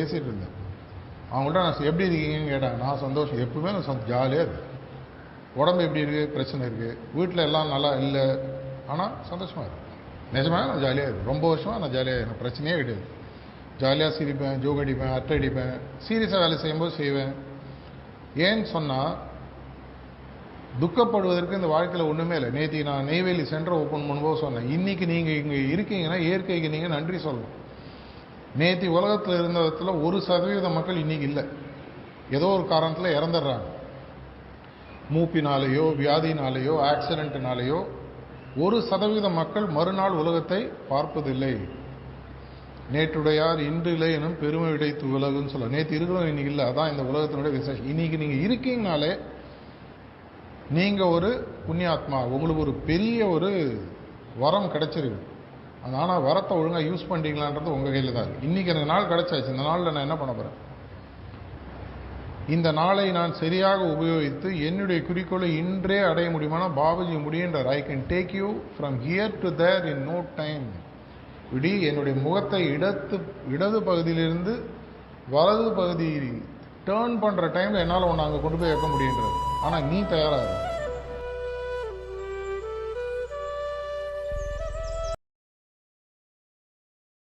பேசிகிட்டு இருந்தேன். அவங்கள்ட்ட நான் எப்படி இருக்கீங்கன்னு கேட்டேன். நான் சந்தோஷம், எப்பவுமே நான் ஜாலியாக இருக்கேன். உடம்பு எப்படி இருக்குது, பிரச்சனை இருக்குது, வீட்டில் எல்லாம் நல்லா இல்லை, ஆனால் சந்தோஷமாக இருக்குது. நிஜமாக நான் ஜாலியாக இருக்கேன். ரொம்ப வருஷமாக நான் ஜாலியாக இருக்கேன். பிரச்சனையே கிடையாது. ஜாலியாக சிரிப்பேன், ஜோக் அடிப்பேன், அட்டை அடிப்பேன், சீரியஸாக வேலை செய்யும்போது செய்வேன். ஏன்னு சொன்னால் துக்கப்படுவதற்கு இந்த வாழ்க்கையில் ஒன்றுமே இல்லை. நேற்று நான் நெய்வேலி சென்டர் ஓப்பன் பண்ணும்போது சொன்னேன், இன்றைக்கி நீங்கள் இங்கே இருக்கீங்கன்னா இயற்கைக்கு நீங்கள் நன்றி சொல்லணும். நேற்று உலகத்தில் இருந்த விதத்தில் 1% மக்கள் இன்றைக்கி இல்லை. ஏதோ ஒரு காரணத்தில் இறந்துடுறாங்க. மூப்பினாலேயோ வியாதினாலேயோ ஆக்சிடென்ட்னாலேயோ 1% மக்கள் மறுநாள் உலகத்தை பார்ப்பதில்லை. நேற்றுடையார் இன்றில்லை எனும் பெருமை உடைத்து உலகுன்னு சொல்ல. நேற்று இருக்கிறோம், இன்னைக்கு இல்லை. அதான் இந்த உலகத்தினுடைய விசேஷம். இன்னைக்கு நீங்கள் இருக்கீங்கனாலே நீங்கள் ஒரு புண்ணியாத்மா. உங்களுக்கு ஒரு பெரிய ஒரு வரம் கிடைச்சிருக்கு. ஆனால் வரத்தை ஒழுங்காக யூஸ் பண்ணிட்டீங்களான்றது உங்கள் கையில் தான் இருக்குது. இன்றைக்கி எனக்கு நாள் கிடைச்சாச்சு. இந்த நாளில் நான் என்ன பண்ண போகிறேன்? இந்த நாளை நான் சரியாக உபயோகித்து என்னுடைய குறிக்கோளை இன்றே அடைய முடியுமானா பாபாஜி முடியுன்றார். I can take you from here to there in no time. இப்படி என்னுடைய முகத்தை இடது பகுதியிலிருந்து வலது பகுதி டேர்ன் பண்ணுற டைமில் என்னால் ஒன்று அங்கே கொண்டு போய் வைக்க முடியுன்றது. ஆனால் நீ தயாராக